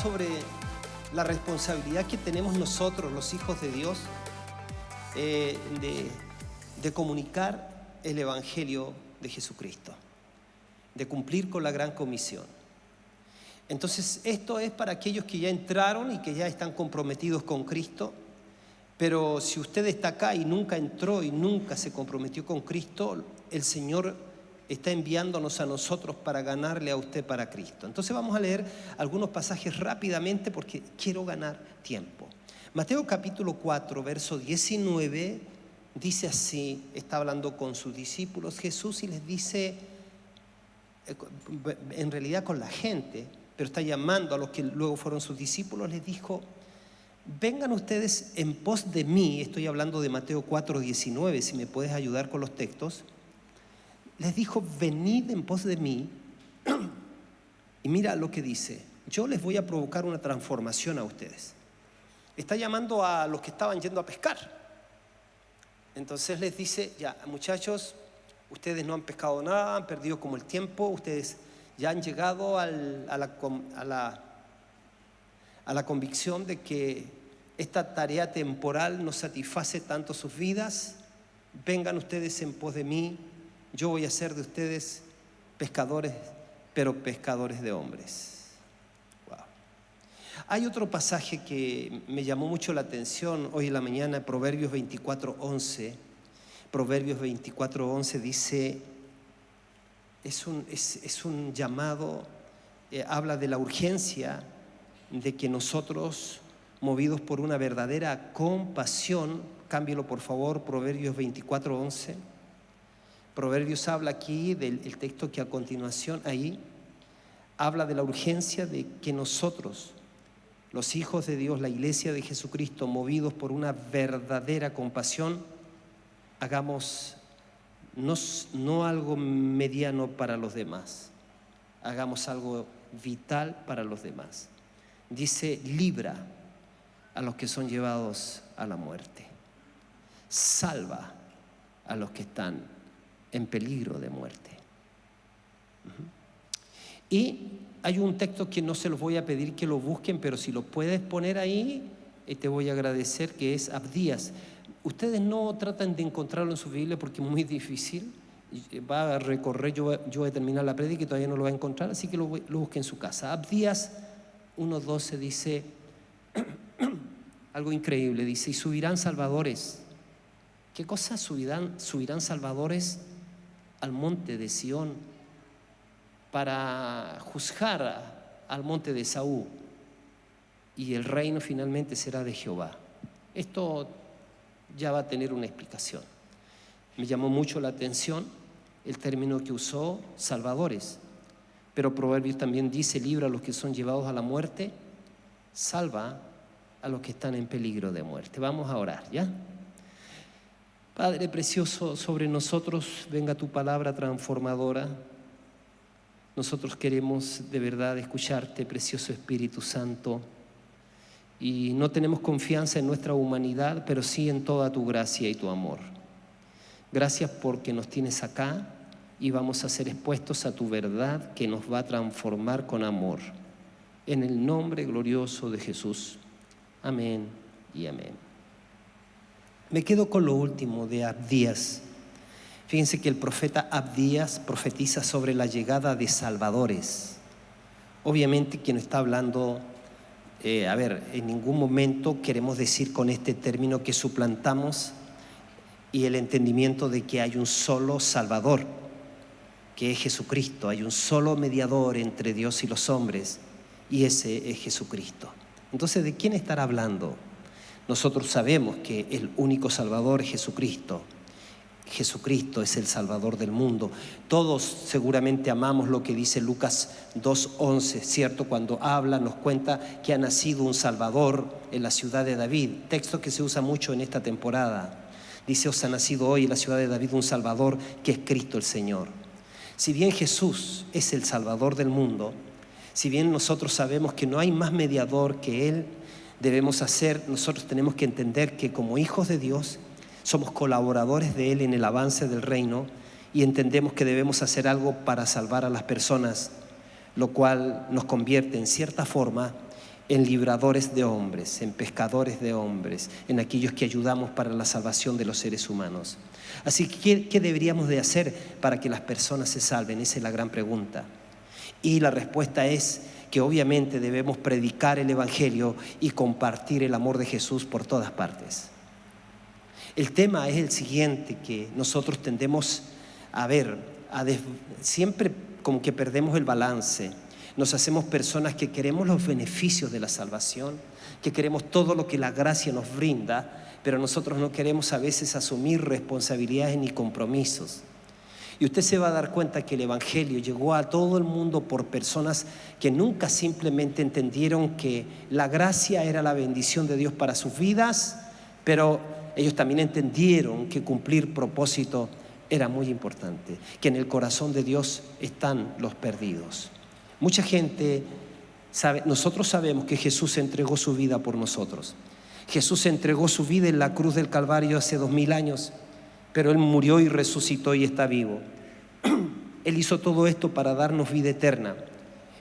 sobre la responsabilidad que tenemos nosotros, los hijos de Dios, de comunicar el Evangelio de Jesucristo, de cumplir con la gran comisión. Entonces, esto es para aquellos que ya entraron y que ya están comprometidos con Cristo. Pero si usted está acá y nunca entró y nunca se comprometió con Cristo, el Señor está enviándonos a nosotros para ganarle a usted para Cristo. Entonces vamos a leer algunos pasajes rápidamente porque quiero ganar tiempo. Mateo capítulo 4, verso 19, dice así, está hablando con sus discípulos Jesús y les dice, en realidad con la gente, pero está llamando a los que luego fueron sus discípulos, les dijo: vengan ustedes en pos de mí. Estoy hablando de Mateo 4, 19, si me puedes ayudar con los textos. Les dijo: venid en pos de mí. Y mira lo que dice: yo les voy a provocar una transformación a ustedes. Está llamando a los que estaban yendo a pescar. Entonces les dice: ya, muchachos, ustedes no han pescado nada, han perdido como el tiempo, ustedes ya han llegado a la convicción de que esta tarea temporal no satisface tanto sus vidas. Vengan ustedes en pos de mí. Yo voy a hacer de ustedes pescadores, pero pescadores de hombres. Wow. Hay otro pasaje que me llamó mucho la atención hoy en la mañana, Proverbios 24:11. Proverbios 24:11 dice, es un llamado, habla de la urgencia de que nosotros, movidos por una verdadera compasión, cámbielo por favor, Proverbios 24:11. Proverbios habla aquí del texto que a continuación ahí habla de la urgencia de que nosotros, los hijos de Dios, la iglesia de Jesucristo, movidos por una verdadera compasión, hagamos no algo mediano para los demás, hagamos algo vital para los demás. Dice: libra a los que son llevados a la muerte, salva a los que están en peligro de muerte. Y hay un texto que no se los voy a pedir que lo busquen, pero si lo puedes poner ahí, te voy a agradecer, que es Abdías. Ustedes no tratan de encontrarlo en su Biblia porque es muy difícil. Va a recorrer, yo voy a terminar la prédica y todavía no lo va a encontrar, así que lo busque en su casa. Abdías 1:12 dice algo increíble, dice: y subirán salvadores. ¿Qué cosa? Subirán salvadores al monte de Sión para juzgar al monte de Saúl, y el reino finalmente será de Jehová. Esto ya va a tener una explicación. Me llamó mucho la atención el término que usó, salvadores, pero Proverbios también dice: libra a los que son llevados a la muerte, salva a los que están en peligro de muerte. Vamos a orar, ¿ya? Padre precioso, sobre nosotros venga tu palabra transformadora. Nosotros queremos de verdad escucharte, precioso Espíritu Santo, y no tenemos confianza en nuestra humanidad, pero sí en toda tu gracia y tu amor. Gracias porque nos tienes acá y vamos a ser expuestos a tu verdad que nos va a transformar con amor. En el nombre glorioso de Jesús. Amén y amén. Me quedo con lo último de Abdías. Fíjense que el profeta Abdías profetiza sobre la llegada de salvadores. Obviamente quien está hablando, en ningún momento queremos decir con este término que suplantamos y el entendimiento de que hay un solo Salvador, que es Jesucristo. Hay un solo mediador entre Dios y los hombres, y ese es Jesucristo. Entonces, ¿de quién estará hablando? Nosotros sabemos que el único Salvador es Jesucristo. Jesucristo es el Salvador del mundo. Todos seguramente amamos lo que dice Lucas 2:11, ¿cierto? Cuando habla, nos cuenta que ha nacido un Salvador en la ciudad de David, texto que se usa mucho en esta temporada. Dice: os ha nacido hoy en la ciudad de David un Salvador, que es Cristo el Señor. Si bien Jesús es el Salvador del mundo, si bien nosotros sabemos que no hay más mediador que Él, nosotros tenemos que entender que como hijos de Dios somos colaboradores de Él en el avance del reino, y entendemos que debemos hacer algo para salvar a las personas, lo cual nos convierte en cierta forma en libradores de hombres, en pescadores de hombres, en aquellos que ayudamos para la salvación de los seres humanos. Así que, ¿qué deberíamos de hacer para que las personas se salven? Esa es la gran pregunta. Y la respuesta es que obviamente debemos predicar el Evangelio y compartir el amor de Jesús por todas partes. El tema es el siguiente, que nosotros tendemos a ver, siempre como que perdemos el balance. Nos hacemos personas que queremos los beneficios de la salvación, que queremos todo lo que la gracia nos brinda, pero nosotros no queremos a veces asumir responsabilidades ni compromisos. Y usted se va a dar cuenta que el Evangelio llegó a todo el mundo por personas que nunca simplemente entendieron que la gracia era la bendición de Dios para sus vidas, pero ellos también entendieron que cumplir propósito era muy importante, que en el corazón de Dios están los perdidos. Mucha gente sabe, nosotros sabemos que Jesús entregó su vida por nosotros. Jesús entregó su vida en la cruz del Calvario hace 2000 años, pero Él murió y resucitó y está vivo. Él hizo todo esto para darnos vida eterna.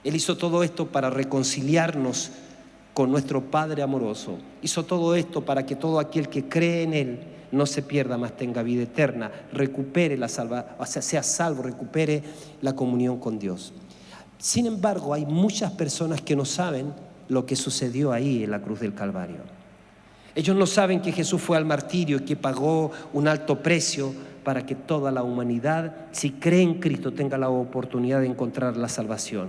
Él hizo todo esto para reconciliarnos con nuestro Padre amoroso. Hizo todo esto para que todo aquel que cree en Él no se pierda, más tenga vida eterna, recupere sea salvo, recupere la comunión con Dios. Sin embargo, hay muchas personas que no saben lo que sucedió ahí en la cruz del Calvario. Ellos no saben que Jesús fue al martirio y que pagó un alto precio para que toda la humanidad, si cree en Cristo, tenga la oportunidad de encontrar la salvación.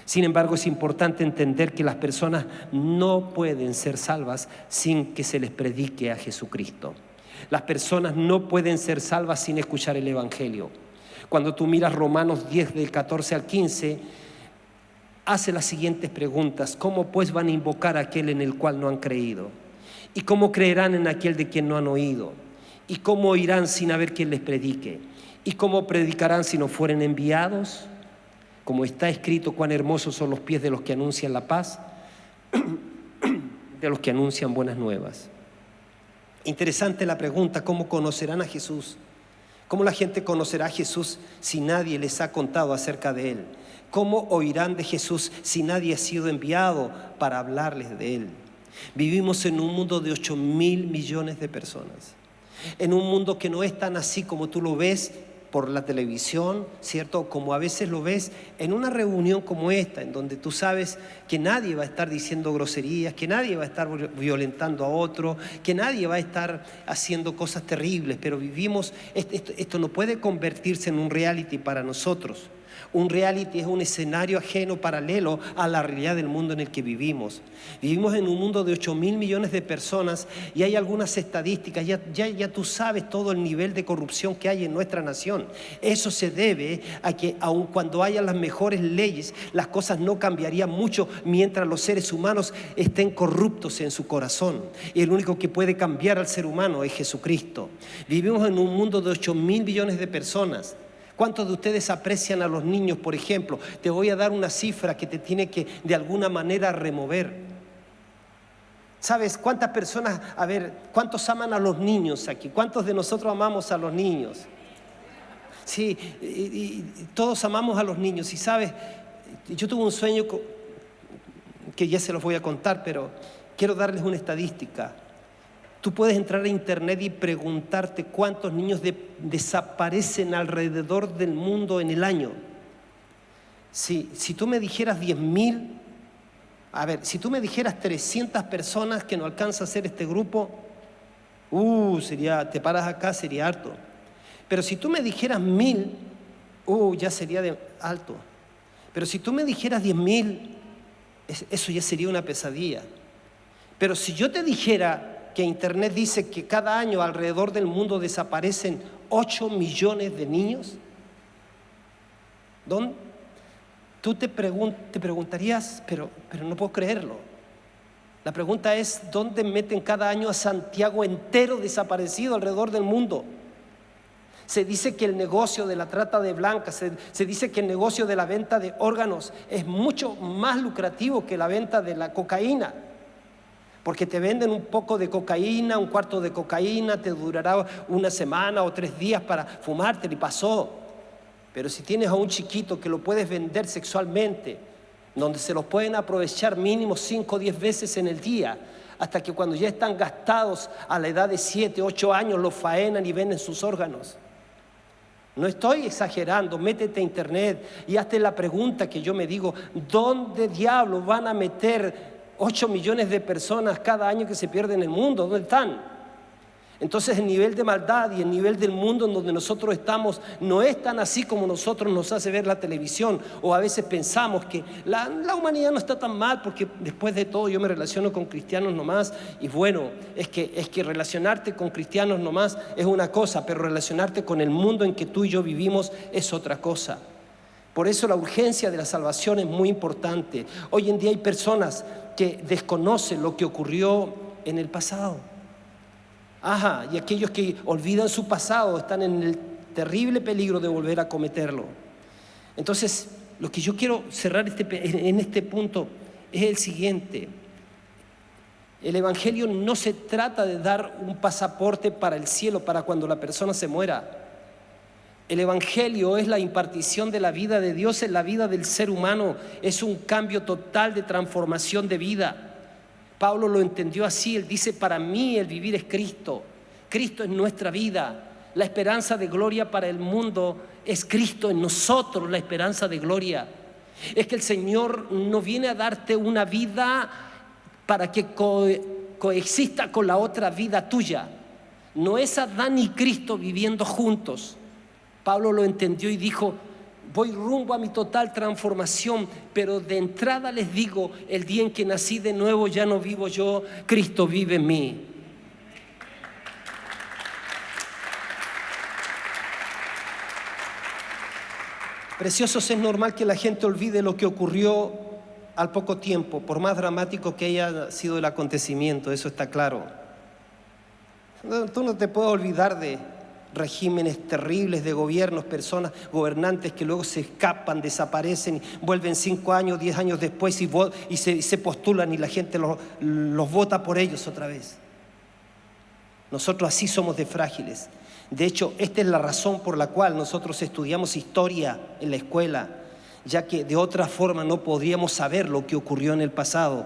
Sin embargo, es importante entender que las personas no pueden ser salvas sin que se les predique a Jesucristo. Las personas no pueden ser salvas sin escuchar el Evangelio. Cuando tú miras Romanos 10 del 14 al 15, hace las siguientes preguntas. ¿Cómo pues van a invocar a aquel en el cual no han creído? ¿Y cómo creerán en aquel de quien no han oído? ¿Y cómo oirán sin haber quien les predique? ¿Y cómo predicarán si no fueren enviados? Como está escrito, cuán hermosos son los pies de los que anuncian la paz, de los que anuncian buenas nuevas. Interesante la pregunta, ¿cómo conocerán a Jesús? ¿Cómo la gente conocerá a Jesús si nadie les ha contado acerca de Él? ¿Cómo oirán de Jesús si nadie ha sido enviado para hablarles de Él? Vivimos en un mundo de 8.000 millones de personas. En un mundo que no es tan así como tú lo ves por la televisión, ¿cierto? Como a veces lo ves en una reunión como esta, en donde tú sabes que nadie va a estar diciendo groserías, que nadie va a estar violentando a otro, que nadie va a estar haciendo cosas terribles, pero vivimos, esto no puede convertirse en un reality para nosotros. Un reality es un escenario ajeno, paralelo a la realidad del mundo en el que vivimos. Vivimos en un mundo de 8.000 millones de personas y hay algunas estadísticas, ya tú sabes todo el nivel de corrupción que hay en nuestra nación. Eso se debe a que aun cuando haya las mejores leyes, las cosas no cambiarían mucho mientras los seres humanos estén corruptos en su corazón. Y el único que puede cambiar al ser humano es Jesucristo. Vivimos en un mundo de 8.000 millones de personas. ¿Cuántos de ustedes aprecian a los niños, por ejemplo? Te voy a dar una cifra que te tiene que de alguna manera remover. ¿Sabes cuántas personas, cuántos aman a los niños aquí? ¿Cuántos de nosotros amamos a los niños? Sí, y todos amamos a los niños. Y sabes, yo tuve un sueño que ya se los voy a contar, pero quiero darles una estadística. Tú puedes entrar a internet y preguntarte cuántos niños desaparecen alrededor del mundo en el año. Si tú me dijeras 10.000, si tú me dijeras 300 personas que no alcanza a hacer este grupo, te paras acá, sería harto. Pero si tú me dijeras 1.000, ya sería de alto. Pero si tú me dijeras 10.000, eso ya sería una pesadilla. Pero si yo te dijera que Internet dice que cada año alrededor del mundo desaparecen 8 millones de niños, ¿dónde? Tú te preguntarías, pero no puedo creerlo. La pregunta es, ¿dónde meten cada año a Santiago entero desaparecido alrededor del mundo? Se dice que el negocio de la trata de blancas, se dice que el negocio de la venta de órganos es mucho más lucrativo que la venta de la cocaína. Porque te venden un poco de cocaína, un cuarto de cocaína, te durará una semana o 3 días para fumártelo y pasó. Pero si tienes a un chiquito que lo puedes vender sexualmente, donde se los pueden aprovechar mínimo 5 o 10 veces en el día, hasta que cuando ya están gastados a la edad de 7, 8 años los faenan y venden sus órganos. No estoy exagerando, métete a internet y hazte la pregunta que yo me digo: ¿dónde diablos van a meter 8 millones de personas cada año que se pierden en el mundo? ¿Dónde están? Entonces el nivel de maldad y el nivel del mundo en donde nosotros estamos no es tan así como nosotros nos hace ver la televisión, o a veces pensamos que la humanidad no está tan mal porque después de todo yo me relaciono con cristianos nomás. Y bueno, es que relacionarte con cristianos nomás es una cosa, pero relacionarte con el mundo en que tú y yo vivimos es otra cosa. Por eso la urgencia de la salvación es muy importante. Hoy en día hay personas que desconocen lo que ocurrió en el pasado. Y aquellos que olvidan su pasado están en el terrible peligro de volver a cometerlo. Entonces, lo que yo quiero cerrar en este punto es el siguiente: el Evangelio no se trata de dar un pasaporte para el cielo para cuando la persona se muera. El Evangelio es la impartición de la vida de Dios en la vida del ser humano. Es un cambio total de transformación de vida. Pablo lo entendió así. Él dice: para mí el vivir es Cristo. Cristo es nuestra vida. La esperanza de gloria para el mundo es Cristo en nosotros, la esperanza de gloria. Es que el Señor no viene a darte una vida para que coexista con la otra vida tuya. No es Adán y Cristo viviendo juntos. Pablo lo entendió y dijo: voy rumbo a mi total transformación, pero de entrada les digo, el día en que nací de nuevo ya no vivo yo, Cristo vive en mí. Preciosos, es normal que la gente olvide lo que ocurrió al poco tiempo, por más dramático que haya sido el acontecimiento, eso está claro. Tú no te puedes olvidar de regímenes terribles de gobiernos, personas, gobernantes que luego se escapan, desaparecen, vuelven 5 años, 10 años después y se postulan y la gente los vota por ellos otra vez. Nosotros así somos de frágiles. De hecho, esta es la razón por la cual nosotros estudiamos historia en la escuela, ya que de otra forma no podríamos saber lo que ocurrió en el pasado.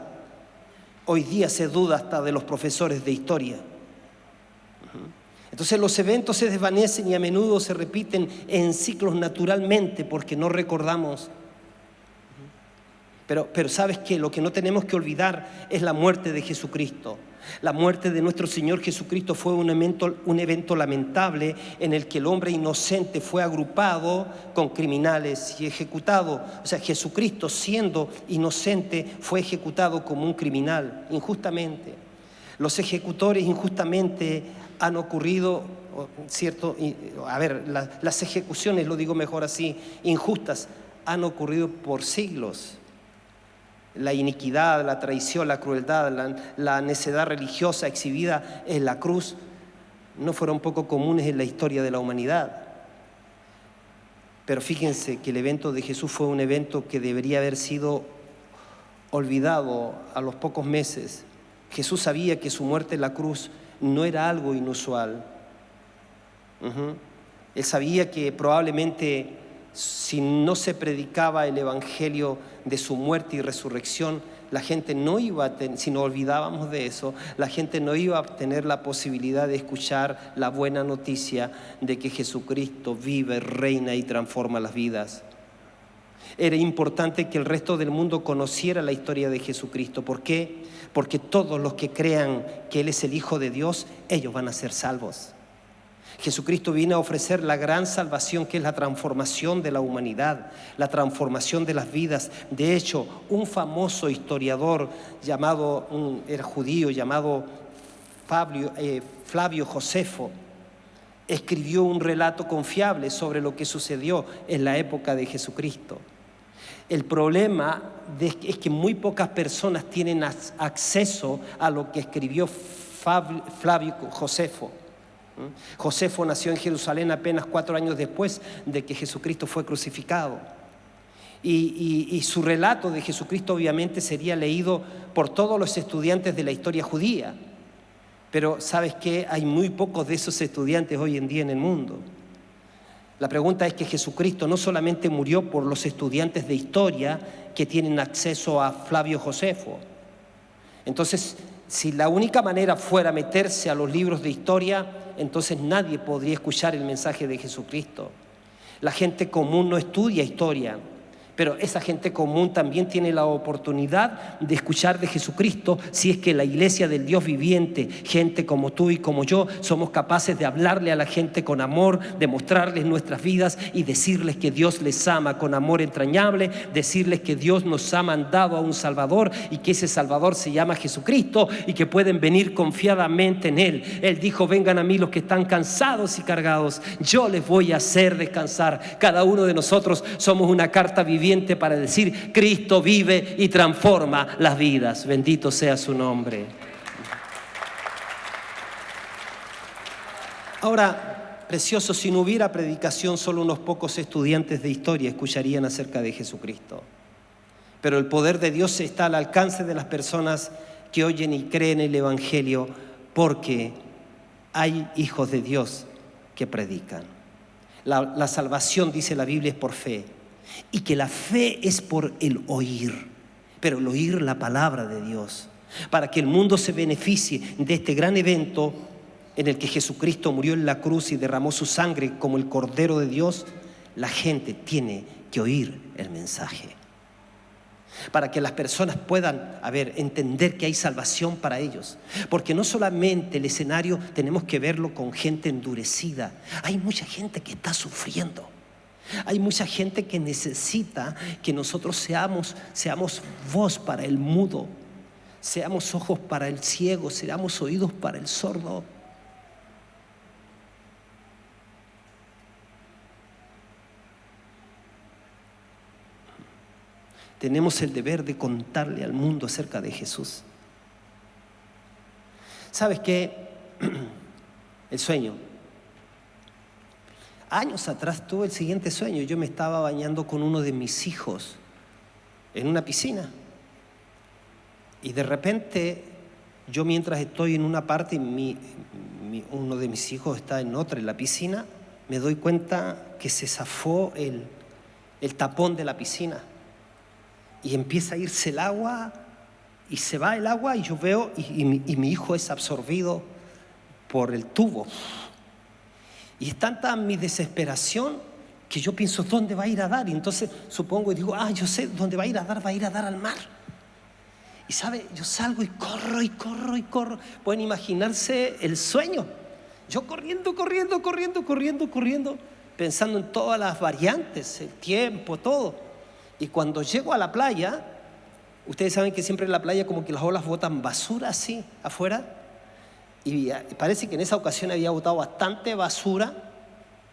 Hoy día se duda hasta de los profesores de historia. Entonces los eventos se desvanecen y a menudo se repiten en ciclos naturalmente porque no recordamos. Pero ¿sabes qué? Lo que no tenemos que olvidar es la muerte de Jesucristo. La muerte de nuestro Señor Jesucristo fue un evento lamentable en el que el hombre inocente fue agrupado con criminales y ejecutado. O sea, Jesucristo, siendo inocente, fue ejecutado como un criminal, injustamente. Los ejecutores injustamente han ocurrido, ¿cierto? Las ejecuciones, lo digo mejor así, injustas, han ocurrido por siglos. La iniquidad, la traición, la crueldad, la necedad religiosa exhibida en la cruz no fueron poco comunes en la historia de la humanidad. Pero fíjense que el evento de Jesús fue un evento que debería haber sido olvidado a los pocos meses. Jesús sabía que su muerte en la cruz no era algo inusual. Él sabía que probablemente si no se predicaba el evangelio de su muerte y resurrección, la gente no iba a tener, si nos olvidábamos de eso, la gente no iba a tener la posibilidad de escuchar la buena noticia de que Jesucristo vive, reina y transforma las vidas. Era importante que el resto del mundo conociera la historia de Jesucristo. ¿Por qué? Porque todos los que crean que Él es el Hijo de Dios, ellos van a ser salvos. Jesucristo vino a ofrecer la gran salvación, que es la transformación de la humanidad, la transformación de las vidas. De hecho, un famoso historiador era judío, llamado Flavio Josefo, escribió un relato confiable sobre lo que sucedió en la época de Jesucristo. El problema es que muy pocas personas tienen acceso a lo que escribió Flavio Josefo. Josefo nació en Jerusalén apenas 4 años después de que Jesucristo fue crucificado. Y su relato de Jesucristo obviamente sería leído por todos los estudiantes de la historia judía. Pero ¿sabes qué? Hay muy pocos de esos estudiantes hoy en día en el mundo. La pregunta es que Jesucristo no solamente murió por los estudiantes de historia que tienen acceso a Flavio Josefo. Entonces, si la única manera fuera meterse a los libros de historia, entonces nadie podría escuchar el mensaje de Jesucristo. La gente común no estudia historia, pero esa gente común también tiene la oportunidad de escuchar de Jesucristo si es que la iglesia del Dios viviente, gente como tú y como yo, somos capaces de hablarle a la gente con amor, de mostrarles nuestras vidas y decirles que Dios les ama con amor entrañable, decirles que Dios nos ha mandado a un Salvador y que ese Salvador se llama Jesucristo y que pueden venir confiadamente en Él. Él dijo: vengan a mí los que están cansados y cargados, yo les voy a hacer descansar. Cada uno de nosotros somos una carta viviente para decir: Cristo vive y transforma las vidas. Bendito sea su nombre. Ahora, precioso, si no hubiera predicación, solo unos pocos estudiantes de historia escucharían acerca de Jesucristo. Pero el poder de Dios está al alcance de las personas que oyen y creen el Evangelio, porque hay hijos de Dios que predican. La salvación, dice la Biblia, es por fe. Y que la fe es por el oír, pero el oír la palabra de Dios, para que el mundo se beneficie de este gran evento en el que Jesucristo murió en la cruz y derramó su sangre como el Cordero de Dios. La gente tiene que oír el mensaje, para que las personas puedan entender que hay salvación para ellos. Porque no solamente el escenario tenemos que verlo con gente endurecida, hay mucha gente que está sufriendo. Hay mucha gente que necesita que nosotros seamos voz para el mudo, seamos ojos para el ciego, seamos oídos para el sordo. Tenemos el deber de contarle al mundo acerca de Jesús. ¿Sabes qué? El sueño. Años atrás tuve el siguiente sueño. Yo me estaba bañando con uno de mis hijos en una piscina. Y de repente, yo mientras estoy en una parte y uno de mis hijos está en otra, en la piscina, me doy cuenta que se zafó el tapón de la piscina. Y empieza a irse el agua, y se va el agua, y yo veo, y mi hijo es absorbido por el tubo. Y es tanta mi desesperación que yo pienso: ¿dónde va a ir a dar? Y entonces supongo y digo: yo sé dónde va a ir a dar al mar. Y sabe, yo salgo y corro. Pueden imaginarse el sueño. Yo corriendo, pensando en todas las variantes, el tiempo, todo. Y cuando llego a la playa, ustedes saben que siempre en la playa como que las olas botan basura así afuera. Y parece que en esa ocasión había botado bastante basura.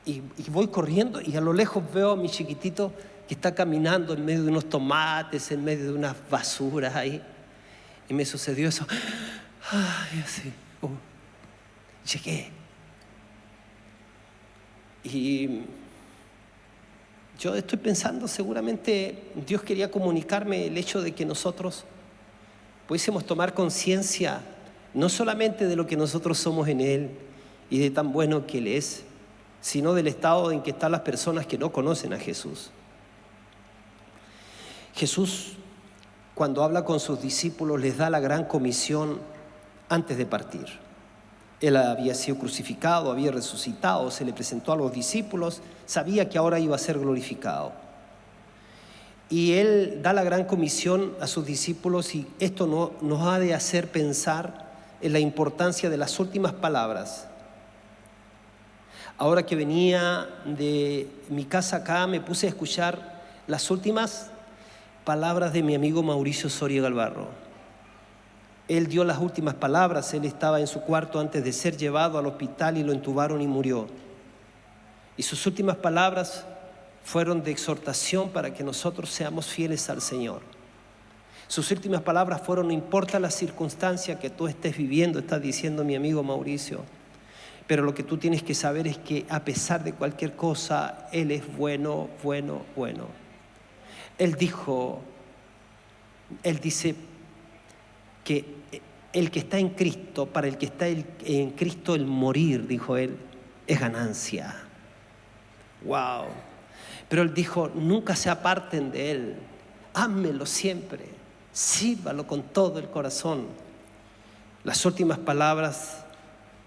Y voy corriendo y a lo lejos veo a mi chiquitito que está caminando en medio de unos tomates, en medio de unas basuras ahí. Y me sucedió eso. Así. Llegué. Y yo estoy pensando, seguramente Dios quería comunicarme el hecho de que nosotros pudiésemos tomar conciencia no solamente de lo que nosotros somos en Él y de tan bueno que Él es, sino del estado en que están las personas que no conocen a Jesús. Jesús, cuando habla con sus discípulos, les da la gran comisión antes de partir. Él había sido crucificado, había resucitado, se le presentó a los discípulos, sabía que ahora iba a ser glorificado. Y Él da la gran comisión a sus discípulos, y esto nos ha de hacer pensar en la importancia de las últimas palabras. Ahora que venía de mi casa acá, me puse a escuchar las últimas palabras de mi amigo Mauricio Soria Galvarro. Él dio las últimas palabras. Él estaba en su cuarto antes de ser llevado al hospital y lo entubaron y murió. Y sus últimas palabras fueron de exhortación para que nosotros seamos fieles al Señor. Sus últimas palabras fueron: no importa la circunstancia que tú estés viviendo, está diciendo mi amigo Mauricio, pero lo que tú tienes que saber es que a pesar de cualquier cosa, Él es bueno. Él dice que el que está en Cristo, para el que está en Cristo, el morir, dijo Él, es ganancia. wow. Pero Él dijo, nunca se aparten de Él, ámenlo siempre, sírvalo con todo el corazón. Las últimas palabras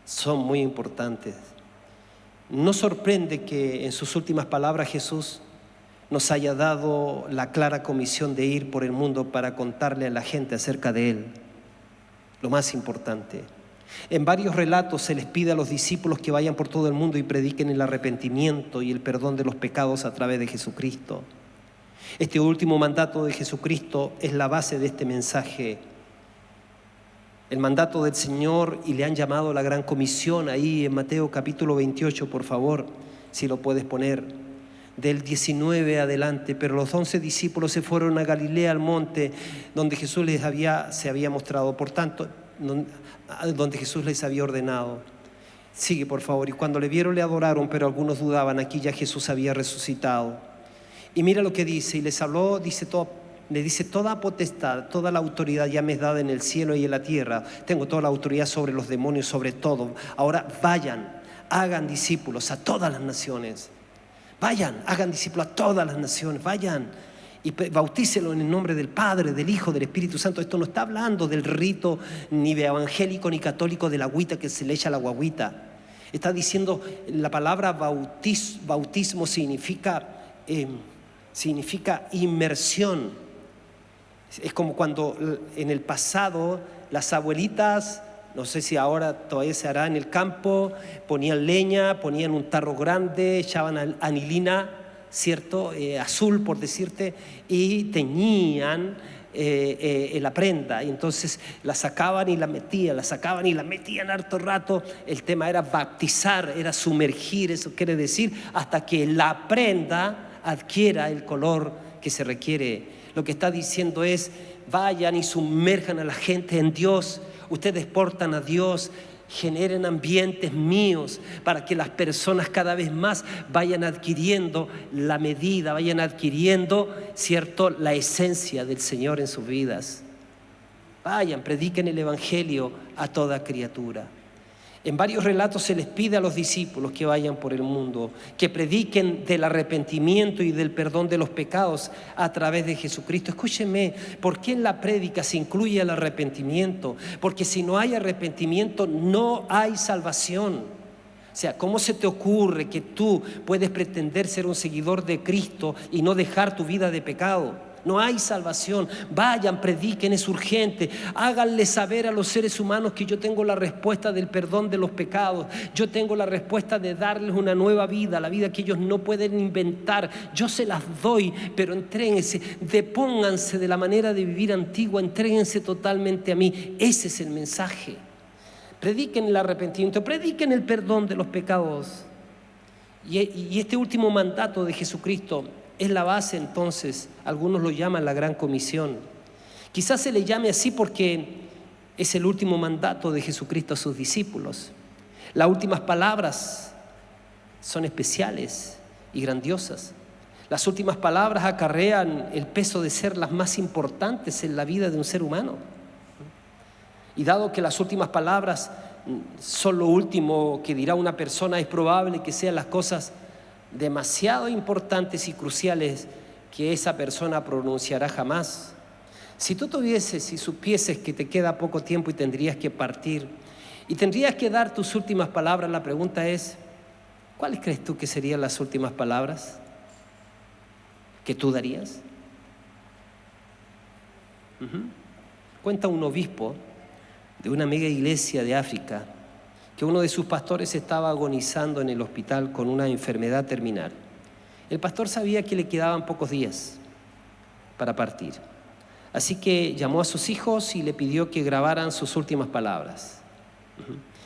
son muy importantes. No sorprende que en sus últimas palabras Jesús nos haya dado la clara comisión de ir por el mundo para contarle a la gente acerca de Él. Lo más importante. En varios relatos se les pide a los discípulos que vayan por todo el mundo y prediquen el arrepentimiento y el perdón de los pecados a través de Jesucristo. Este último mandato de Jesucristo es la base de este mensaje. El mandato del Señor, y le han llamado la gran comisión ahí en Mateo capítulo 28, por favor, si lo puedes poner, del 19 adelante. Pero los 11 discípulos se fueron a Galilea, al monte donde Jesús se había mostrado, por tanto, donde Jesús les había ordenado. Sigue, por favor. Y cuando le vieron, le adoraron, pero algunos dudaban. Aquí ya Jesús había resucitado. Y mira lo que dice, y les habló, le dice, toda potestad, toda la autoridad ya me es dada en el cielo y en la tierra. Tengo toda la autoridad sobre los demonios, sobre todo. Ahora vayan, hagan discípulos a todas las naciones. Vayan, hagan discípulos a todas las naciones, vayan y bautícelo en el nombre del Padre, del Hijo, del Espíritu Santo. Esto no está hablando del rito ni de evangélico ni católico de la agüita que se le echa a la guagüita. Está diciendo, la palabra bautismo significa inmersión. Es como cuando en el pasado las abuelitas, no sé si ahora todavía se hará en el campo, ponían leña, ponían un tarro grande, echaban anilina, ¿cierto? Azul, por decirte, y teñían la prenda, y entonces la sacaban y la metían harto rato. El tema era bautizar, era sumergir, eso quiere decir, hasta que la prenda adquiera el color que se requiere. Lo que está diciendo es, vayan y sumerjan a la gente en Dios. Ustedes portan a Dios, generen ambientes míos para que las personas cada vez más vayan adquiriendo la medida, vayan adquiriendo, ¿cierto?, la esencia del Señor en sus vidas. Vayan, prediquen el Evangelio a toda criatura. En varios relatos se les pide a los discípulos que vayan por el mundo, que prediquen del arrepentimiento y del perdón de los pecados a través de Jesucristo. Escúchenme, ¿por qué en la prédica se incluye el arrepentimiento? Porque si no hay arrepentimiento, no hay salvación. O sea, ¿cómo se te ocurre que tú puedes pretender ser un seguidor de Cristo y no dejar tu vida de pecado? No hay salvación. Vayan, prediquen, es urgente. Háganle saber a los seres humanos que yo tengo la respuesta del perdón de los pecados. Yo tengo la respuesta de darles una nueva vida, la vida que ellos no pueden inventar. Yo se las doy, pero entréguense, depónganse de la manera de vivir antigua, entréguense totalmente a mí. Ese es el mensaje. Prediquen el arrepentimiento, prediquen el perdón de los pecados. Y este último mandato de Jesucristo es la base, entonces, algunos lo llaman la gran comisión. Quizás se le llame así porque es el último mandato de Jesucristo a sus discípulos. Las últimas palabras son especiales y grandiosas. Las últimas palabras acarrean el peso de ser las más importantes en la vida de un ser humano. Y dado que las últimas palabras son lo último que dirá una persona, es probable que sean las cosas demasiado importantes y cruciales que esa persona pronunciará jamás. Si tú tuvieses y supieses que te queda poco tiempo y tendrías que partir y tendrías que dar tus últimas palabras, la pregunta es, ¿cuáles crees tú que serían las últimas palabras que tú darías? Cuenta un obispo de una mega iglesia de África que uno de sus pastores estaba agonizando en el hospital con una enfermedad terminal. El pastor sabía que le quedaban pocos días para partir, así que llamó a sus hijos y le pidió que grabaran sus últimas palabras.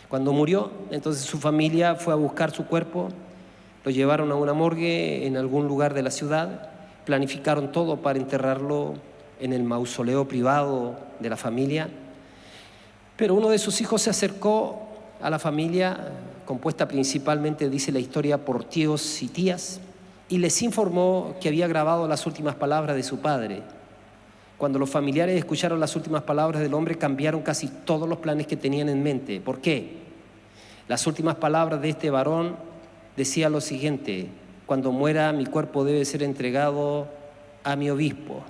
Cuando murió, entonces su familia fue a buscar su cuerpo, lo llevaron a una morgue en algún lugar de la ciudad, planificaron todo para enterrarlo en el mausoleo privado de la familia, pero uno de sus hijos se acercó a la familia, compuesta principalmente, dice la historia, por tíos y tías, y les informó que había grabado las últimas palabras de su padre. Cuando los familiares escucharon las últimas palabras del hombre, cambiaron casi todos los planes que tenían en mente. ¿Por qué? Las últimas palabras de este varón decían lo siguiente: cuando muera mi cuerpo debe ser entregado a mi obispo.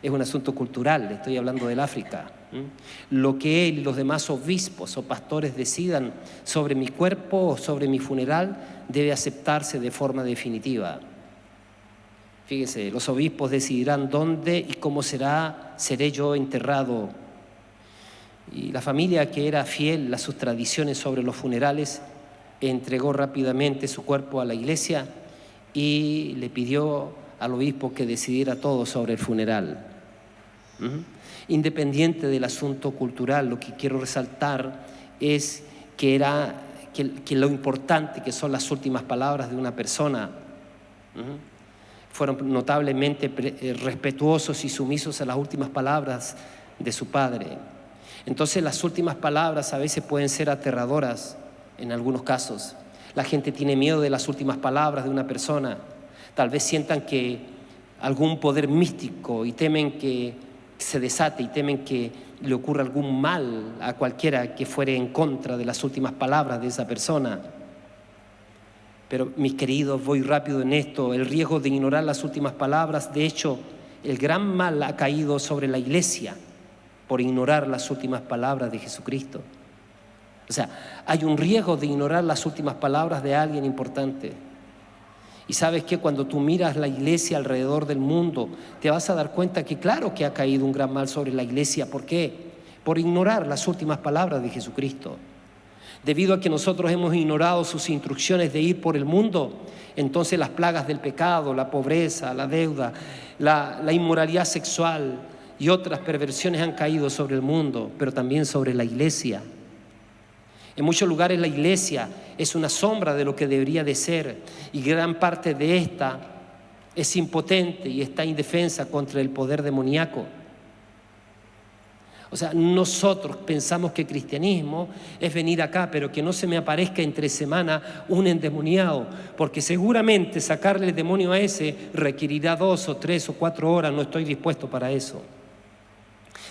Es un asunto cultural, estoy hablando del África. Lo que él y los demás obispos o pastores decidan sobre mi cuerpo o sobre mi funeral debe aceptarse de forma definitiva. Fíjese, los obispos decidirán dónde y cómo seré yo enterrado. Y la familia, que era fiel a sus tradiciones sobre los funerales, entregó rápidamente su cuerpo a la iglesia y le pidió al obispo que decidiera todo sobre el funeral. Independiente del asunto cultural, lo que quiero resaltar es que lo importante que son las últimas palabras de una persona. Fueron notablemente respetuosos y sumisos a las últimas palabras de su padre. Entonces las últimas palabras a veces pueden ser aterradoras en algunos casos. La gente tiene miedo de las últimas palabras de una persona. Tal vez sientan que algún poder místico y temen que se desate y temen que le ocurra algún mal a cualquiera que fuere en contra de las últimas palabras de esa persona. Pero mis queridos, voy rápido en esto, el riesgo de ignorar las últimas palabras, de hecho, el gran mal ha caído sobre la iglesia por ignorar las últimas palabras de Jesucristo. O sea, hay un riesgo de ignorar las últimas palabras de alguien importante. Y sabes que cuando tú miras la iglesia alrededor del mundo, te vas a dar cuenta que claro que ha caído un gran mal sobre la iglesia. ¿Por qué? Por ignorar las últimas palabras de Jesucristo. Debido a que nosotros hemos ignorado sus instrucciones de ir por el mundo, entonces las plagas del pecado, la pobreza, la deuda, la inmoralidad sexual y otras perversiones han caído sobre el mundo, pero también sobre la iglesia. En muchos lugares la iglesia es una sombra de lo que debería de ser, y gran parte de esta es impotente y está indefensa contra el poder demoníaco. O sea, nosotros pensamos que cristianismo es venir acá, pero que no se me aparezca entre semana un endemoniado, porque seguramente sacarle el demonio a ese requerirá 2 o 3 o 4 horas, no estoy dispuesto para eso.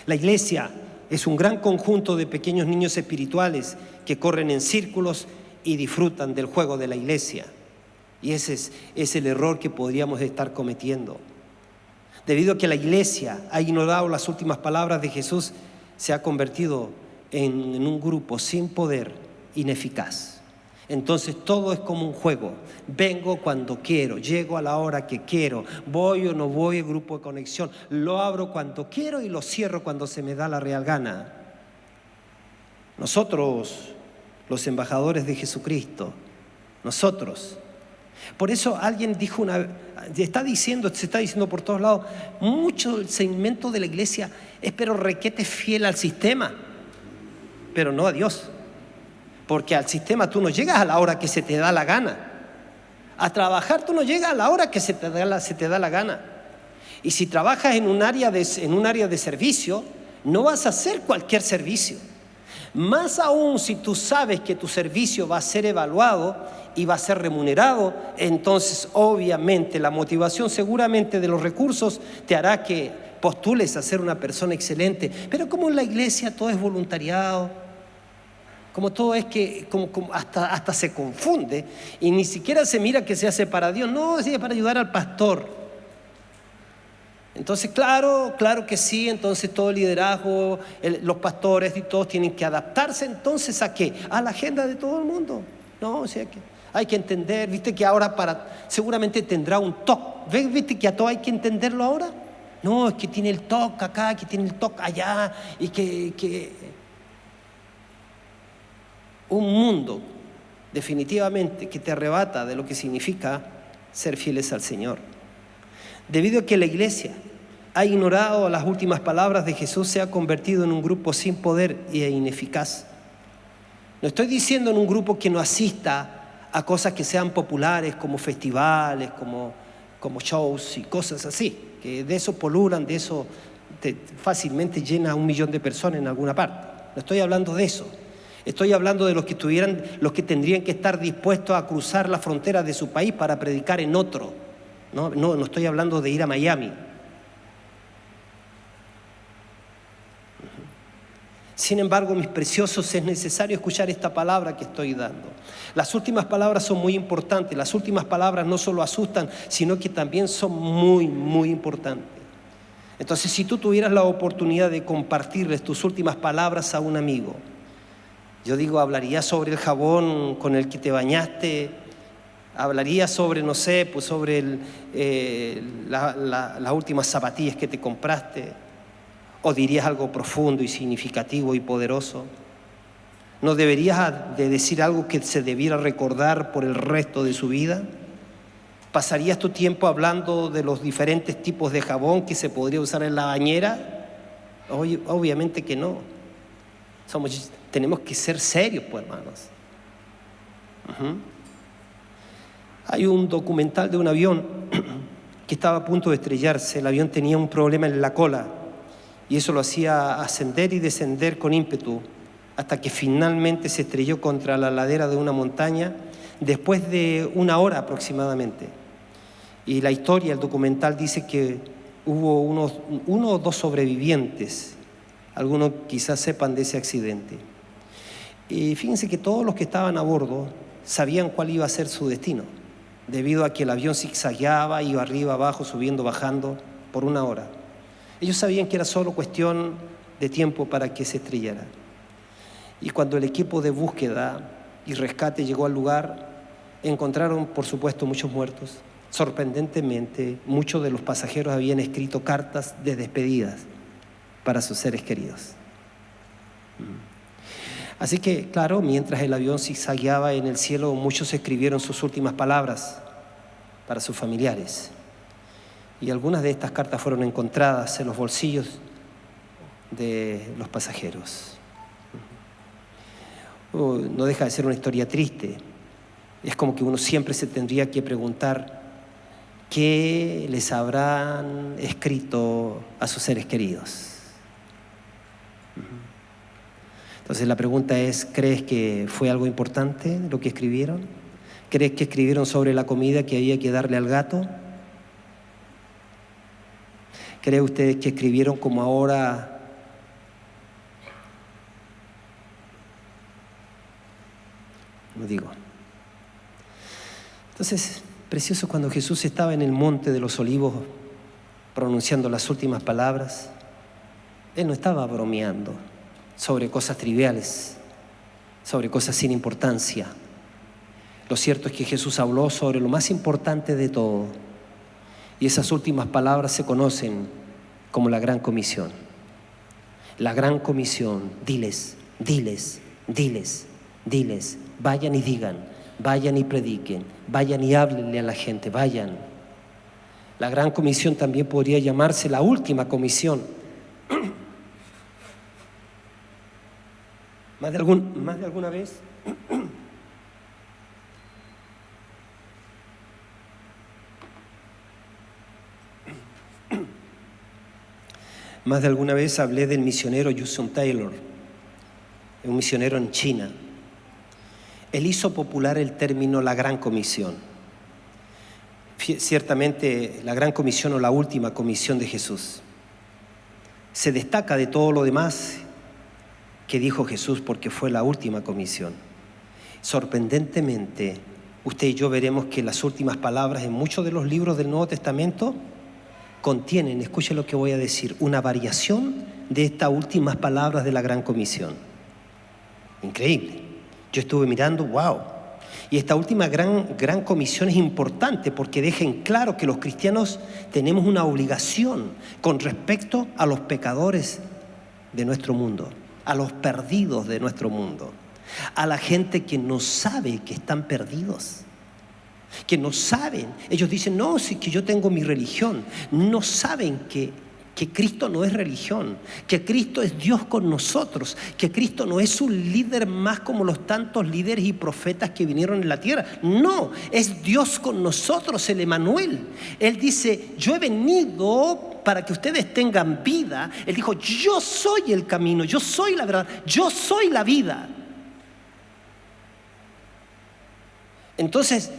La iglesia es un gran conjunto de pequeños niños espirituales que corren en círculos y disfrutan del juego de la iglesia. Y ese es el error que podríamos estar cometiendo. Debido a que la iglesia ha ignorado las últimas palabras de Jesús, se ha convertido en un grupo sin poder, ineficaz. Entonces todo es como un juego. Vengo cuando quiero, llego a la hora que quiero, voy o no voy al grupo de conexión, lo abro cuando quiero y lo cierro cuando se me da la real gana. Nosotros, los embajadores de Jesucristo, nosotros. Por eso alguien dijo se está diciendo por todos lados, mucho el segmento de la iglesia es pero requete fiel al sistema, pero no a Dios. Porque al sistema tú no llegas a la hora que se te da la gana. A trabajar tú no llegas a la hora que se te da la gana. Y si trabajas en un área de servicio, no vas a hacer cualquier servicio. Más aún si tú sabes que tu servicio va a ser evaluado y va a ser remunerado, entonces obviamente la motivación seguramente de los recursos te hará que postules a ser una persona excelente. Pero como en la iglesia todo es voluntariado, como todo es que como hasta se confunde y ni siquiera se mira que se hace para Dios, no, es para ayudar al pastor. Entonces claro que sí, entonces todo el liderazgo, los pastores y todos tienen que adaptarse entonces ¿a qué? A la agenda de todo el mundo. No, o sea que hay que entender, viste que ahora seguramente tendrá un toque, viste que a todo hay que entenderlo ahora. No, es que tiene el toque acá, que tiene el toque allá y que un mundo definitivamente que te arrebata de lo que significa ser fieles al Señor. Debido a que la iglesia ha ignorado las últimas palabras de Jesús, se ha convertido en un grupo sin poder e ineficaz. No estoy diciendo en un grupo que no asista a cosas que sean populares como festivales, como shows y cosas así, que de eso polulan, de eso fácilmente llena a 1 millón de personas en alguna parte. No estoy hablando de eso. Estoy hablando de los que tendrían que estar dispuestos a cruzar la frontera de su país para predicar en otro. No estoy hablando de ir a Miami. Sin embargo, mis preciosos, es necesario escuchar esta palabra que estoy dando. Las últimas palabras son muy importantes. Las últimas palabras no solo asustan, sino que también son muy, muy importantes. Entonces, si tú tuvieras la oportunidad de compartirles tus últimas palabras a un amigo, yo digo, hablaría sobre el jabón con el que te bañaste, hablaría sobre, no sé, pues sobre las últimas zapatillas que te compraste, o dirías algo profundo y significativo y poderoso. ¿No deberías de decir algo que se debiera recordar por el resto de su vida? ¿Pasarías tu tiempo hablando de los diferentes tipos de jabón que se podría usar en la bañera? Obviamente que no. Tenemos que ser serios, pues, hermanos. Hay un documental de un avión que estaba a punto de estrellarse. El avión tenía un problema en la cola y eso lo hacía ascender y descender con ímpetu hasta que finalmente se estrelló contra la ladera de una montaña después de 1 hora aproximadamente. Y la historia, el documental dice que hubo uno o dos sobrevivientes. Algunos quizás sepan de ese accidente. Y fíjense que todos los que estaban a bordo sabían cuál iba a ser su destino, debido a que el avión zigzagueaba, iba arriba, abajo, subiendo, bajando por 1 hora. Ellos sabían que era solo cuestión de tiempo para que se estrellara. Y cuando el equipo de búsqueda y rescate llegó al lugar, encontraron, por supuesto, muchos muertos. Sorprendentemente, muchos de los pasajeros habían escrito cartas de despedidas para sus seres queridos. Así que, claro, mientras el avión zigzagueaba en el cielo, muchos escribieron sus últimas palabras para sus familiares. Y algunas de estas cartas fueron encontradas en los bolsillos de los pasajeros. No deja de ser una historia triste. Es como que uno siempre se tendría que preguntar qué les habrán escrito a sus seres queridos. Entonces la pregunta es, ¿crees que fue algo importante lo que escribieron? ¿Crees que escribieron sobre la comida que había que darle al gato? ¿Cree usted que escribieron como ahora? No digo. Entonces, precioso, cuando Jesús estaba en el monte de los olivos pronunciando las últimas palabras, Él no estaba bromeando sobre cosas triviales, sobre cosas sin importancia. Lo cierto es que Jesús habló sobre lo más importante de todo. Y esas últimas palabras se conocen como la Gran Comisión. La Gran Comisión, diles, diles, diles, diles, vayan y digan, vayan y prediquen, vayan y háblenle a la gente, vayan. La Gran Comisión también podría llamarse la Última Comisión. Más de alguna vez Más de alguna vez hablé del misionero Hudson Taylor, un misionero en China. Él hizo popular el término la Gran Comisión. Ciertamente la Gran Comisión o la Última Comisión de Jesús se destaca de todo lo demás que dijo Jesús porque fue la Última Comisión. Sorprendentemente, usted y yo veremos que las últimas palabras en muchos de los libros del Nuevo Testamento contienen, escuche lo que voy a decir, una variación de estas últimas palabras de la Gran Comisión. Increíble. Yo estuve mirando, wow. Y esta última gran comisión es importante porque deja en claro que los cristianos tenemos una obligación con respecto a los pecadores de nuestro mundo, a los perdidos de nuestro mundo, a la gente que no sabe que están perdidos, que no saben. Ellos dicen, no, sí que yo tengo mi religión. No saben que Cristo no es religión, que Cristo es Dios con nosotros, que Cristo no es un líder más como los tantos líderes y profetas que vinieron en la tierra. No, es Dios con nosotros, el Emanuel. Él dice, yo he venido para que ustedes tengan vida. Él dijo, yo soy el camino, yo soy la verdad, yo soy la vida. Entonces,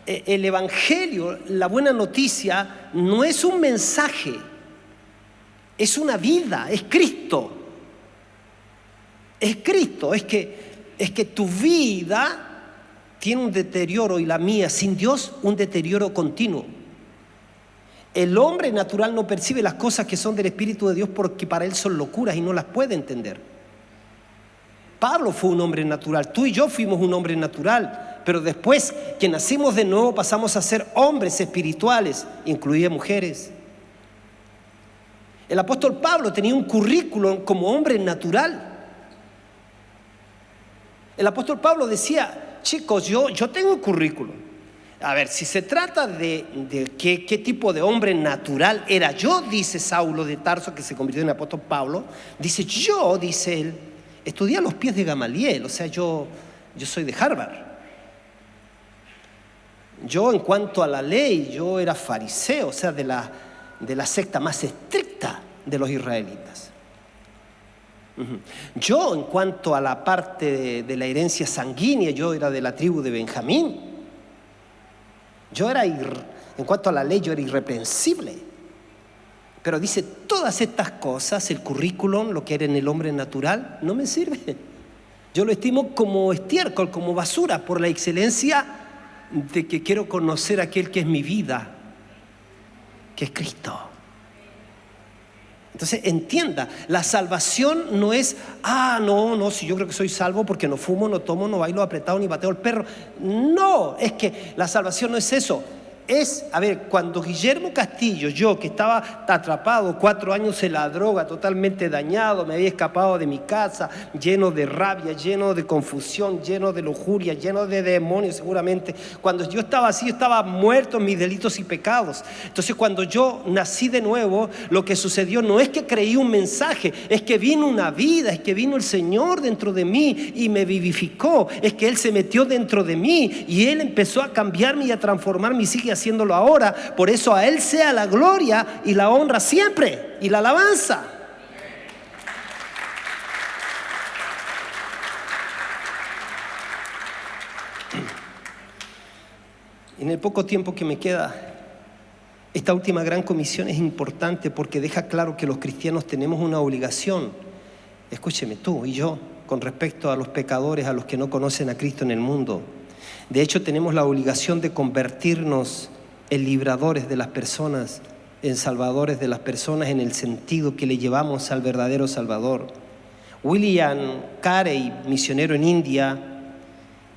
el Evangelio, la buena noticia, no es un mensaje, es una vida, es Cristo. es Cristo. Es que tu vida tiene un deterioro y la mía sin Dios un deterioro continuo. El hombre natural no percibe las cosas que son del Espíritu de Dios porque para él son locuras y no las puede entender. Pablo fue un hombre natural, tú y yo fuimos un hombre natural, pero después que nacimos de nuevo pasamos a ser hombres espirituales, incluía mujeres. El apóstol Pablo tenía un currículum como hombre natural. El apóstol Pablo decía, chicos, yo tengo un currículum. A ver, si se trata de qué tipo de hombre natural era yo, dice Saulo de Tarso, que se convirtió en el apóstol Pablo, dice él, estudié a los pies de Gamaliel, o sea, yo soy de Harvard. Yo, en cuanto a la ley, yo era fariseo, o sea, de la secta más estricta de los israelitas. Yo, en cuanto a la parte de la herencia sanguínea, yo era de la tribu de Benjamín. En cuanto a la ley, yo era irreprensible. Pero dice, todas estas cosas, el currículum, lo que era en el hombre natural, no me sirve. Yo lo estimo como estiércol, como basura, por la excelencia de que quiero conocer a aquel que es mi vida, que es Cristo. Entonces entienda, la salvación no es, no, si yo creo que soy salvo porque no fumo, no tomo, no bailo apretado ni bateo al perro. No, es que la salvación no es eso. Cuando Guillermo Castillo, yo que estaba atrapado 4 años en la droga, totalmente dañado, me había escapado de mi casa, lleno de rabia, lleno de confusión, lleno de lujuria, lleno de demonios seguramente. Cuando yo estaba así, yo estaba muerto en mis delitos y pecados. Entonces cuando yo nací de nuevo, lo que sucedió no es que creí un mensaje, es que vino una vida, es que vino el Señor dentro de mí y me vivificó, es que Él se metió dentro de mí y Él empezó a cambiarme y a transformarme y sigue haciéndolo ahora. Por eso a Él sea la gloria y la honra siempre y la alabanza. En el poco tiempo que me queda, esta última gran comisión es importante porque deja claro que los cristianos tenemos una obligación, escúcheme, tú y yo, con respecto a los pecadores, a los que no conocen a Cristo en el mundo. De hecho, tenemos la obligación de convertirnos en libradores de las personas, en salvadores de las personas, en el sentido que le llevamos al verdadero Salvador. William Carey, misionero en India,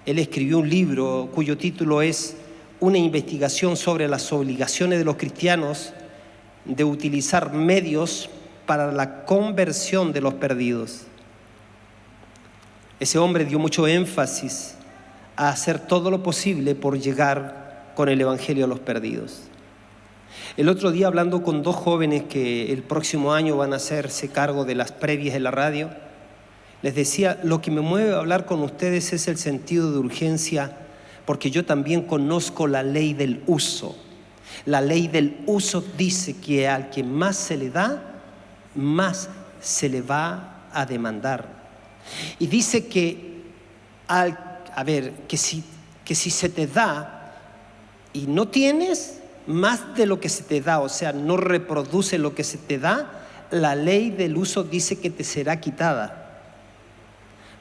él escribió un libro cuyo título es Una investigación sobre las obligaciones de los cristianos de utilizar medios para la conversión de los perdidos. Ese hombre dio mucho énfasis a hacer todo lo posible por llegar con el evangelio a los perdidos. El otro día, hablando con 2 jóvenes que el próximo año van a hacerse cargo de las previas de la radio, les decía, lo que me mueve a hablar con ustedes es el sentido de urgencia, porque yo también conozco la ley del uso. La ley del uso dice que al que más se le da, más se le va a demandar. Y dice que si se te da y no tienes más de lo que se te da, o sea, no reproduce lo que se te da, la ley del uso dice que te será quitada.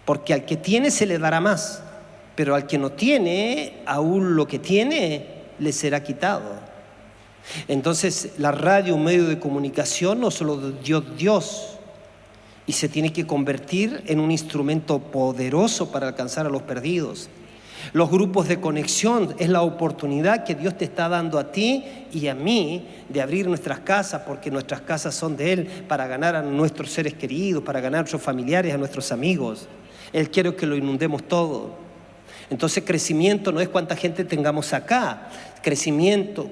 Porque al que tiene se le dará más, pero al que no tiene, aún lo que tiene le será quitado. Entonces, la radio, un medio de comunicación, no solo dio Dios, y se tiene que convertir en un instrumento poderoso para alcanzar a los perdidos. Los grupos de conexión es la oportunidad que Dios te está dando a ti y a mí de abrir nuestras casas, porque nuestras casas son de Él, para ganar a nuestros seres queridos, para ganar a nuestros familiares, a nuestros amigos. Él quiere que lo inundemos todo. Entonces, crecimiento no es cuánta gente tengamos acá. Crecimiento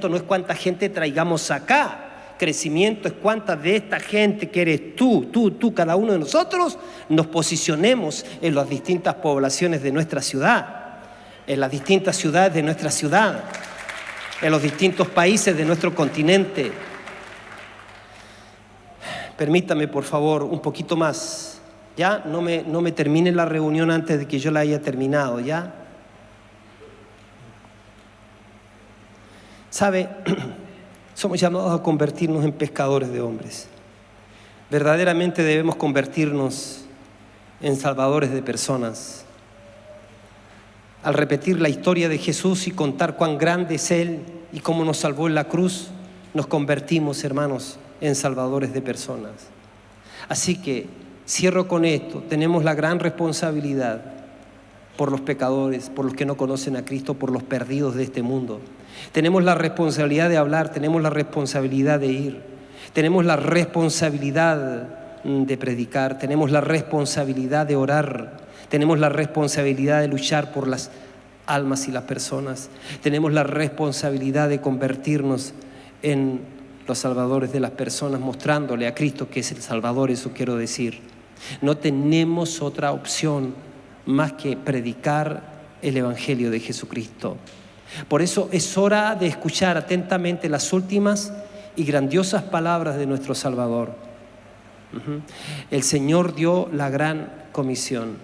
no es cuánta gente traigamos acá. Crecimiento es cuánta de esta gente que eres tú, cada uno de nosotros, nos posicionemos en las distintas poblaciones de nuestra ciudad, en las distintas ciudades de nuestra ciudad, en los distintos países de nuestro continente. Permítame, por favor, un poquito más. Ya, no me termine la reunión antes de que yo la haya terminado, ¿ya? ¿Sabe? Somos llamados a convertirnos en pescadores de hombres. Verdaderamente debemos convertirnos en salvadores de personas. Al repetir la historia de Jesús y contar cuán grande es Él y cómo nos salvó en la cruz, nos convertimos, hermanos, en salvadores de personas. Así que cierro con esto. Tenemos la gran responsabilidad por los pecadores, por los que no conocen a Cristo, por los perdidos de este mundo. Tenemos la responsabilidad de hablar, tenemos la responsabilidad de ir, tenemos la responsabilidad de predicar, tenemos la responsabilidad de orar, tenemos la responsabilidad de luchar por las almas y las personas, tenemos la responsabilidad de convertirnos en los salvadores de las personas, mostrándole a Cristo que es el Salvador. Eso quiero decir. No tenemos otra opción más que predicar el Evangelio de Jesucristo. Por eso es hora de escuchar atentamente las últimas y grandiosas palabras de nuestro Salvador. El Señor dio la gran comisión.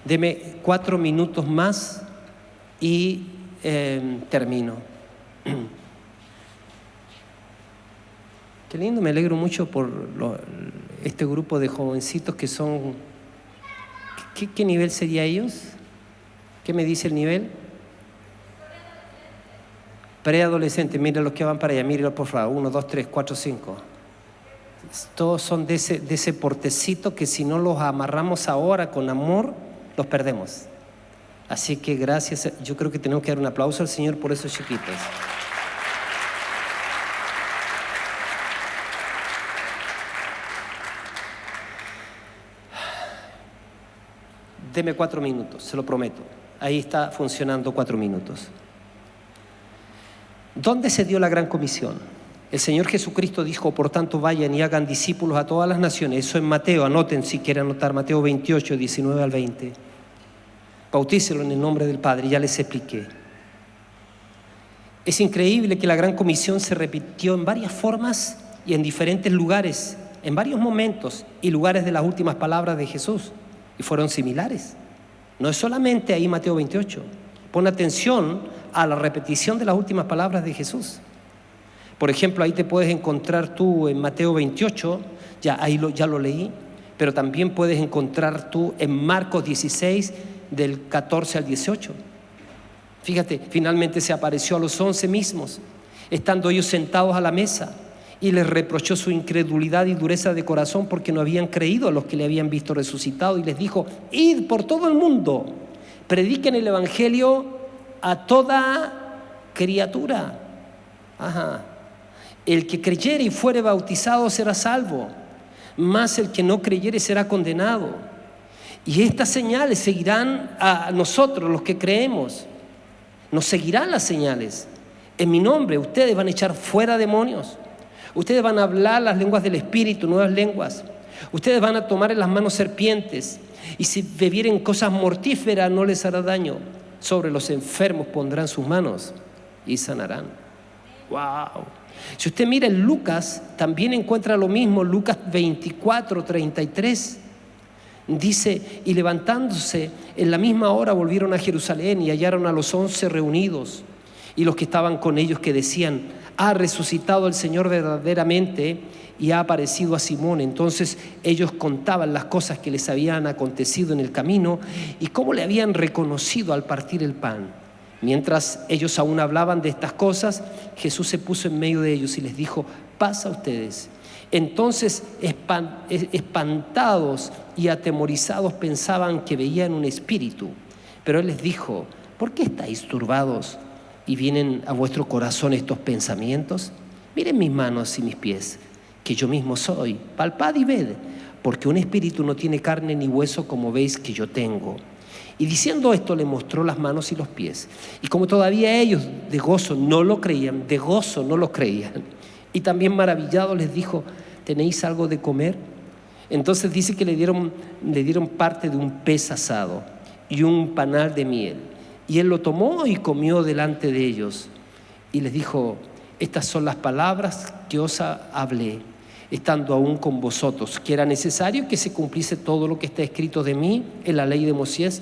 Deme 4 minutos más y termino. Qué lindo, me alegro mucho por este grupo de jovencitos que son... ¿Qué nivel sería ellos? ¿Qué me dice el nivel? Preadolescente. Miren los que van para allá, mírenlos por favor. 1, 2, 3, 4, 5. Todos son de ese portecito que si no los amarramos ahora con amor, los perdemos. Así que gracias. Yo creo que tenemos que dar un aplauso al Señor por esos chiquitos. Deme 4 minutos, se lo prometo. Ahí está funcionando 4 minutos. ¿Dónde se dio la gran comisión? El Señor Jesucristo dijo, por tanto, vayan y hagan discípulos a todas las naciones. Eso en Mateo, anoten si quieren anotar, Mateo 28, 19 al 20. Bautícelo en el nombre del Padre, ya les expliqué. Es increíble que la gran comisión se repitió en varias formas y en diferentes lugares, en varios momentos y lugares de las últimas palabras de Jesús. Y fueron similares. No es solamente ahí Mateo 28. Pon atención a la repetición de las últimas palabras de Jesús. Por ejemplo, ahí te puedes encontrar tú en Mateo 28, ya lo leí, pero también puedes encontrar tú en Marcos 16, del 14 al 18. Fíjate, finalmente se apareció a los 11 mismos, estando ellos sentados a la mesa. Y les reprochó su incredulidad y dureza de corazón porque no habían creído a los que le habían visto resucitado. Y les dijo, id por todo el mundo, prediquen el Evangelio a toda criatura. El que creyere y fuere bautizado será salvo, mas el que no creyere será condenado. Y estas señales seguirán a nosotros, los que creemos. Nos seguirán las señales. En mi nombre ustedes van a echar fuera demonios. Ustedes van a hablar las lenguas del Espíritu, nuevas lenguas. Ustedes van a tomar en las manos serpientes. Y si bebieren cosas mortíferas no les hará daño. Sobre los enfermos pondrán sus manos y sanarán. ¡Wow! Si usted mira en Lucas, también encuentra lo mismo. Lucas 24, 33. Dice, y levantándose en la misma hora volvieron a Jerusalén y hallaron a los 11 reunidos. Y los que estaban con ellos que decían, ha resucitado el Señor verdaderamente y ha aparecido a Simón. Entonces ellos contaban las cosas que les habían acontecido en el camino y cómo le habían reconocido al partir el pan. Mientras ellos aún hablaban de estas cosas, Jesús se puso en medio de ellos y les dijo, paz a ustedes. Entonces espantados y atemorizados pensaban que veían un espíritu. Pero Él les dijo, ¿por qué estáis turbados? ¿Y vienen a vuestro corazón estos pensamientos? Miren mis manos y mis pies, que yo mismo soy. Palpad y ved, porque un espíritu no tiene carne ni hueso como veis que yo tengo. Y diciendo esto le mostró las manos y los pies. Y como todavía ellos de gozo no lo creían, y también maravillados les dijo, ¿tenéis algo de comer? Entonces dice que le dieron parte de un pez asado y un panal de miel. Y él lo tomó y comió delante de ellos. Y les dijo, estas son las palabras que os hablé, estando aún con vosotros, que era necesario que se cumpliese todo lo que está escrito de mí en la ley de Moisés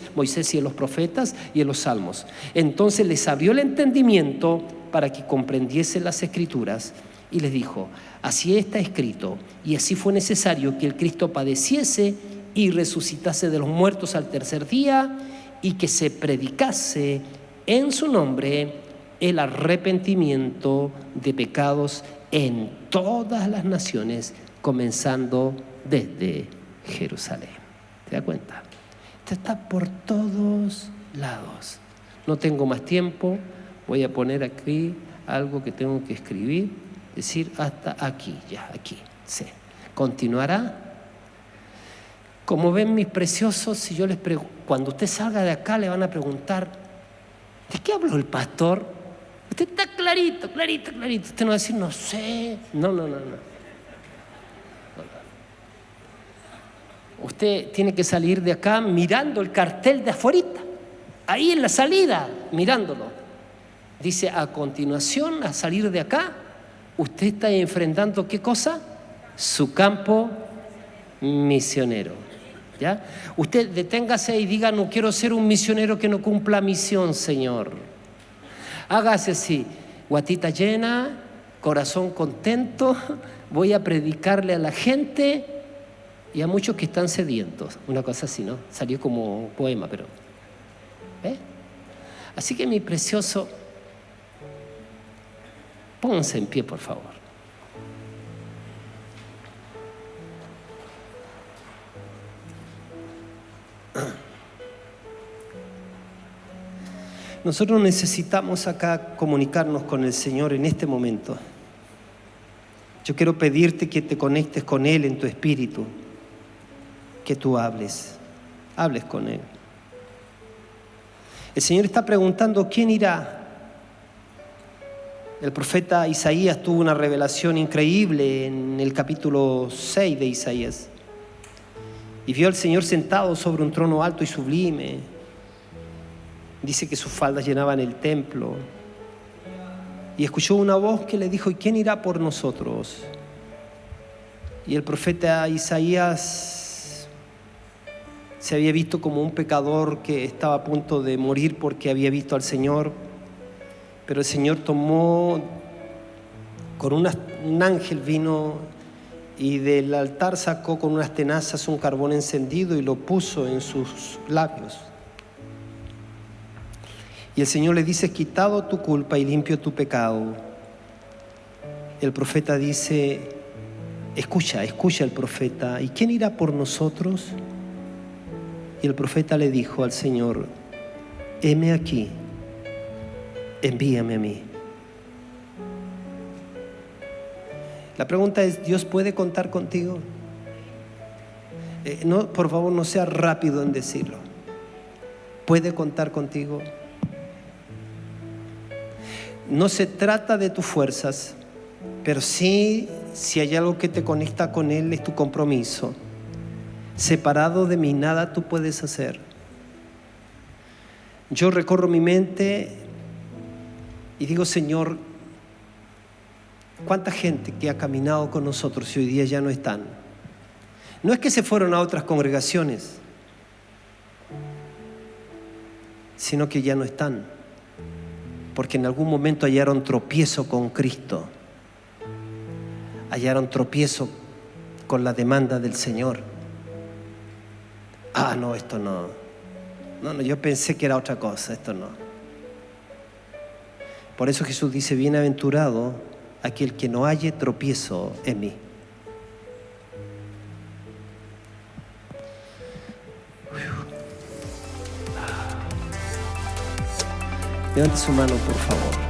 y en los profetas y en los salmos. Entonces les abrió el entendimiento para que comprendiesen las escrituras. Y les dijo, así está escrito, y así fue necesario que el Cristo padeciese y resucitase de los muertos al tercer día, y que se predicase en su nombre el arrepentimiento de pecados en todas las naciones, comenzando desde Jerusalén. ¿Te das cuenta? Esto está por todos lados. No tengo más tiempo, voy a poner aquí algo que tengo que escribir, decir hasta aquí, ya, aquí, sí. Continuará. Como ven mis preciosos, si yo les pregunto, cuando usted salga de acá le van a preguntar, ¿de qué habló el pastor? Usted está clarito, clarito, clarito. Usted no va a decir, no sé. No. Usted tiene que salir de acá mirando el cartel de afuerita, ahí en la salida, mirándolo. Dice, a continuación, a salir de acá, usted está enfrentando, ¿qué cosa? Su campo misionero. ¿Ya? Usted deténgase y diga, no quiero ser un misionero que no cumpla misión, Señor. Hágase así, guatita llena, corazón contento, voy a predicarle a la gente y a muchos que están sedientos. Una cosa así, ¿no? Salió como un poema, pero... ¿ves? Así que mi precioso, pónganse en pie, por favor. Nosotros necesitamos acá comunicarnos con el Señor en este momento. Yo quiero pedirte que te conectes con Él en tu espíritu, que tú hables con Él. El Señor está preguntando, ¿quién irá? El profeta Isaías tuvo una revelación increíble en el capítulo 6 de Isaías. Y vio al Señor sentado sobre un trono alto y sublime. Dice que sus faldas llenaban el templo. Y escuchó una voz que le dijo, ¿y quién irá por nosotros? Y el profeta Isaías se había visto como un pecador que estaba a punto de morir porque había visto al Señor. Pero el Señor tomó, con un ángel vino y del altar sacó con unas tenazas un carbón encendido y lo puso en sus labios. Y el Señor le dice, quitado tu culpa y limpio tu pecado. El profeta dice, escucha el profeta, ¿y quién irá por nosotros? Y el profeta le dijo al Señor, heme aquí, envíame a mí. La pregunta es, ¿Dios puede contar contigo? No, por favor, no sea rápido en decirlo. ¿Puede contar contigo? No se trata de tus fuerzas, pero sí, si hay algo que te conecta con Él, es tu compromiso. Separado de mí, nada tú puedes hacer. Yo recorro mi mente y digo, Señor, ¿cuánta gente que ha caminado con nosotros y hoy día ya no están? No es que se fueron a otras congregaciones, sino que ya no están, porque en algún momento hallaron tropiezo con Cristo, hallaron tropiezo con la demanda del Señor. No, esto no, yo pensé que era otra cosa, esto no. Por eso Jesús dice, bienaventurado aquel que no halle tropiezo en mí. Levante su mano, por favor.